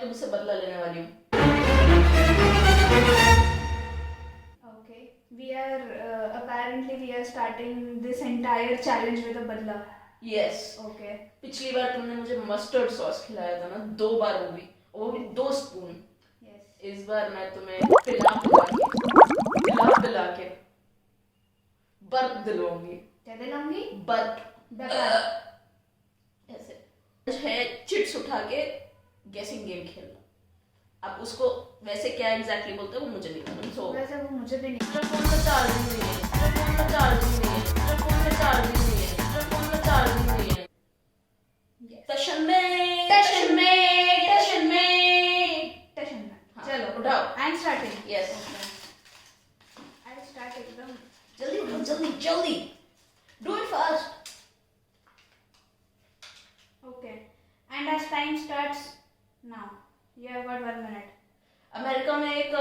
तुमसे बदला लेने वाली हूँ। Okay, apparently we are starting this entire challenge with a badla. Yes. Okay. पिछली बार तुमने मुझे मस्टर्ड सॉस खिलाया था ना, 2 बार, वो भी 2 स्पून। Yes. इस बार मैं तुम्हें पिला के बर्फ दिलवाऊंगी। क्या दिलाऊंगी? बर्फ। डकार। ऐसे है, चिट्स उठा के गेसिंग गेम खेलना। अब उसको वैसे क्या एग्जैक्टली बोलते हैं वो मुझे नहीं मालूम। सो वैसे वो मुझे भी नहीं। मेरा फोन में चार्जिंग नहीं है, मेरा फोन में चार्जिंग नहीं है, मेरा फोन में चार्जिंग नहीं है, मेरा फोन में चार्जिंग नहीं है। टशन में। चलो उठाओ। I am starting. Yes. I start एकदम जल्दी उठाओ, जल्दी do it fast. Okay and as time starts now you have got 1 minute. America में एक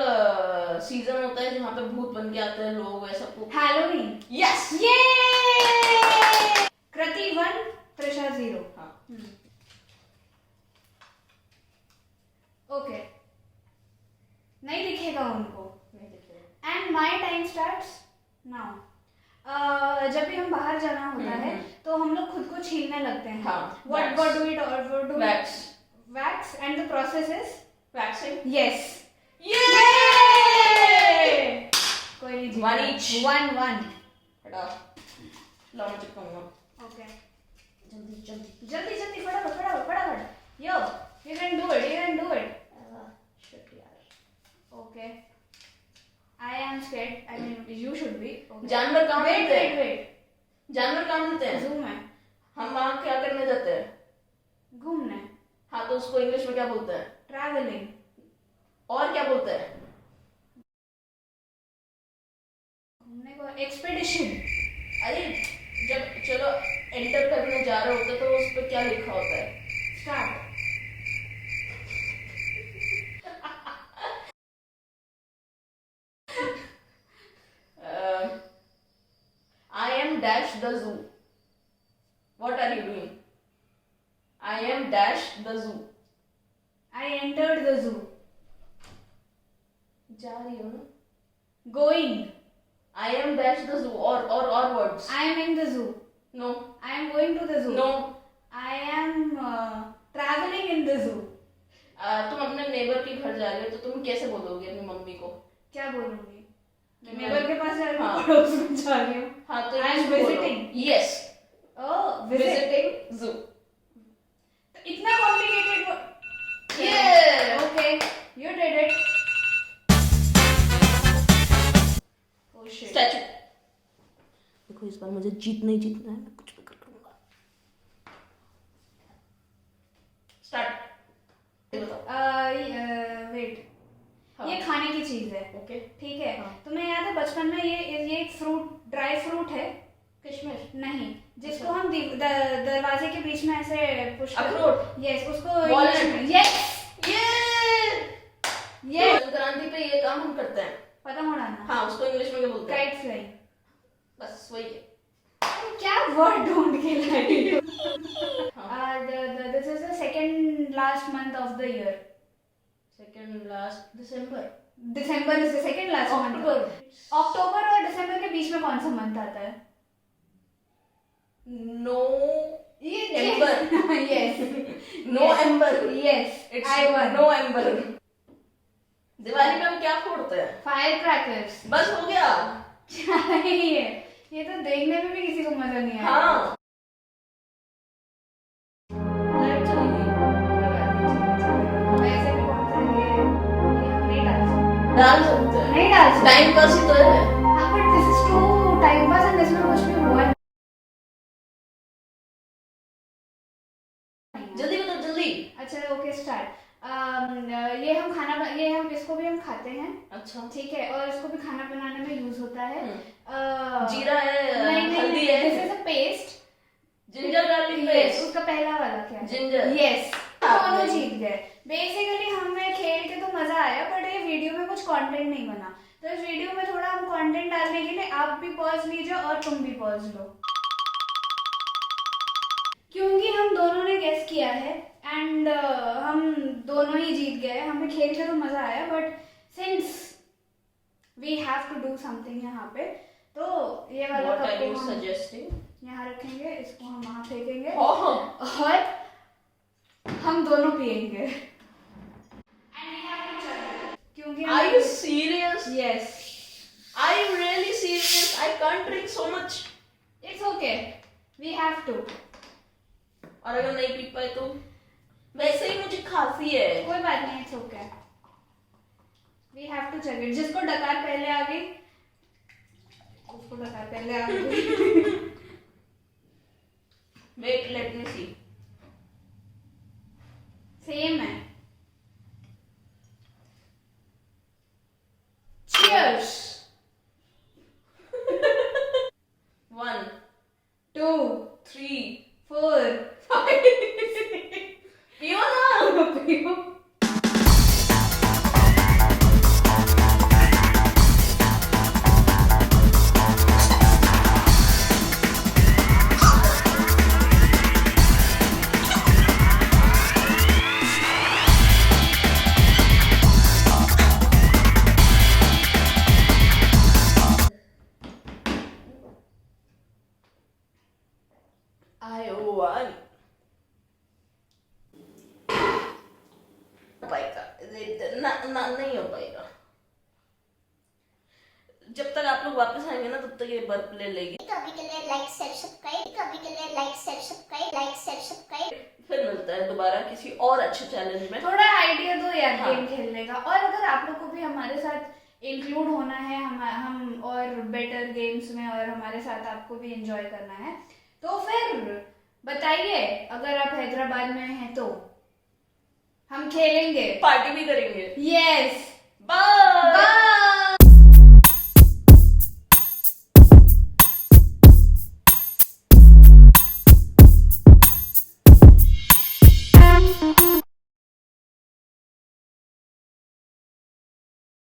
सीजन होता है जहाँ पे भूत बन के आते हैं लोग, ऐसा कुछ। Halloween. यस। ये कृति 1 त्रिशा 0. हाँ। ओके नहीं दिखेगा उनको। नहीं दिखेगा। And my time starts now. जब भी हम बाहर जाना होता है तो हम लोग खुद को छीलने लगते हैं। हाँ, what wax. do it or what do Wax. wax and the process is waxing. yes. ये कोई नहीं जीता। 1 each. 1 हटा, लाओ मैं चिपकाऊंगा। ओके जल्दी। फटाफट यो you can do it shit यार। okay I am scared. I mean you should be. Okay. जानवर कहाँ मिलते हैं? wait जानवर कहाँ मिलते हैं? zoom है हम वहाँ क्या करने जाते हैं? घूमने। हाँ, तो उसको इंग्लिश में क्या बोलते हैं? traveling. और क्या बोलते हैं? घूमने को expedition. अरे जब चलो एंटर करने जा रहे होते तो उस पर क्या लिखा होता है? start. I am dash the zoo. What are you doing? I am dash the zoo. I entered the zoo. जा रही हो ना? Going. I am dash the zoo or words. I am in the zoo. No. I am going to the zoo. No. I am traveling in the zoo. तुम अपने neighbour के घर जा रहे हो तो तुम कैसे बोलोगे अपनी मम्मी को? क्या बोलूंगी? मैं नेबर के पास जा रही हूँ, हाँ। पड़ोस में जा रही हूँ। हाँ, तो I am इसको बोलो। visiting. Yes. Oh, Visiting zoo. तो इतना complicated वो। Yeah. Okay, you did it. Oh shit. Statue. देखो इस बार मुझे जीतना है, मैं कुछ भी कर लूंगा। Start. Wait. हाँ। ये खाने की चीज है। Okay. ठीक है। हाँ। तुम्हें याद है बचपन में ये एक फ्रूट, ड्राई फ्रूट है। किशमिश। नहीं, जिसको हम दरवाजे के बीच में ऐसे पुश अखरोट। यस, उसको Walnut. यस ये संक्रांति पे ये काम हम करते हैं। पतंग उड़ाना। हाँ, उसको इंग्लिश में क्या बोलते हैं? Kite flying. बस वही है। क्या वर्ड ढूंढ के लाई हो? हाँ। This is the second last month of the year. Second last December. December is the second last month. अक्टूबर और दिसंबर के बीच में कौन सा मंथ आता है? November. Yes. November. Yes. It's I won. November. Diwali में हम क्या फोड़ते हैं? Firecrackers. बस हो गया। क्या है ये तो देखने में भी किसी को मजा नहीं आया। हाँ। लाइट चली गई। वैसे भी कौन सा ये हम नहीं डाल सकते। डाल सकते हैं। नहीं डाल सकते। टाइम पास ही तो है। हाँ, but this is too time pass and इसमें कुछ भी हुआ नहीं। जल्दी बताओ, जल्दी। अच्छा, ओके स्टार्ट। ये हम इसको भी हम खाते हैं। अच्छा। ठीक है, और इसको भी खाना बनाने में यूज होता है। जीरा है, नहीं, हल्दी है। This is a paste. Ginger garlic yes, paste. उसका पहला वाला क्या है? जिंजर। यस, दोनों जीत गए। बेसिकली हमें खेल के तो मजा आया, बट ये वीडियो में कुछ कंटेंट नहीं बना। तो इस वीडियो में थोड़ा हम कंटेंट डालने के लिए आप भी पॉज लीजिए और तुम भी पॉज लो, क्योंकि हम दोनों ने गेस किया है एंड हम दोनों ही जीत गए। हमें खेल के तो मजा आया, but since we have to do something यहाँ पे, तो ये वाला What कप are को you हम suggesting? यहाँ रखेंगे, इसको हम वहाँ फेंकेंगे Oh, और हम दोनों पियेंगे। क्योंकि are you serious? Yes, Are you really serious? I can't drink so much. It's okay, we have to. और अगर नहीं पी पाए तो? वैसे ही मुझे खांसी है। कोई बात नहीं, it's okay, we have to check it. जिसको डकार पहले आ गई, उसको डकार पहले आ गई। Wait, let me see. Same है। Cheers. 1, 2, 3, 4, 5. पियो ना। पियो। I won. हो पाएगा नहीं हो पाएगा। जब तक आप लोग वापस आएंगे ना, तब तक ये बर्फ ले लेगी। कभी के लिए लाइक शेयर सब्सक्राइब, कभी के लिए like share subscribe, like share subscribe. फिर मिलता है दोबारा किसी और अच्छे चैलेंज में। थोड़ा आइडिया दो यार हाँ। गेम खेलने का, और अगर आप लोग को भी हमारे साथ इंक्लूड होना है, हम और बेटर गेम्स में, और हमारे साथ आपको भी एंजॉय करना है, तो फिर बताइए। अगर आप हैदराबाद में हैं तो हम खेलेंगे, पार्टी भी करेंगे। यस। बाय। बाय।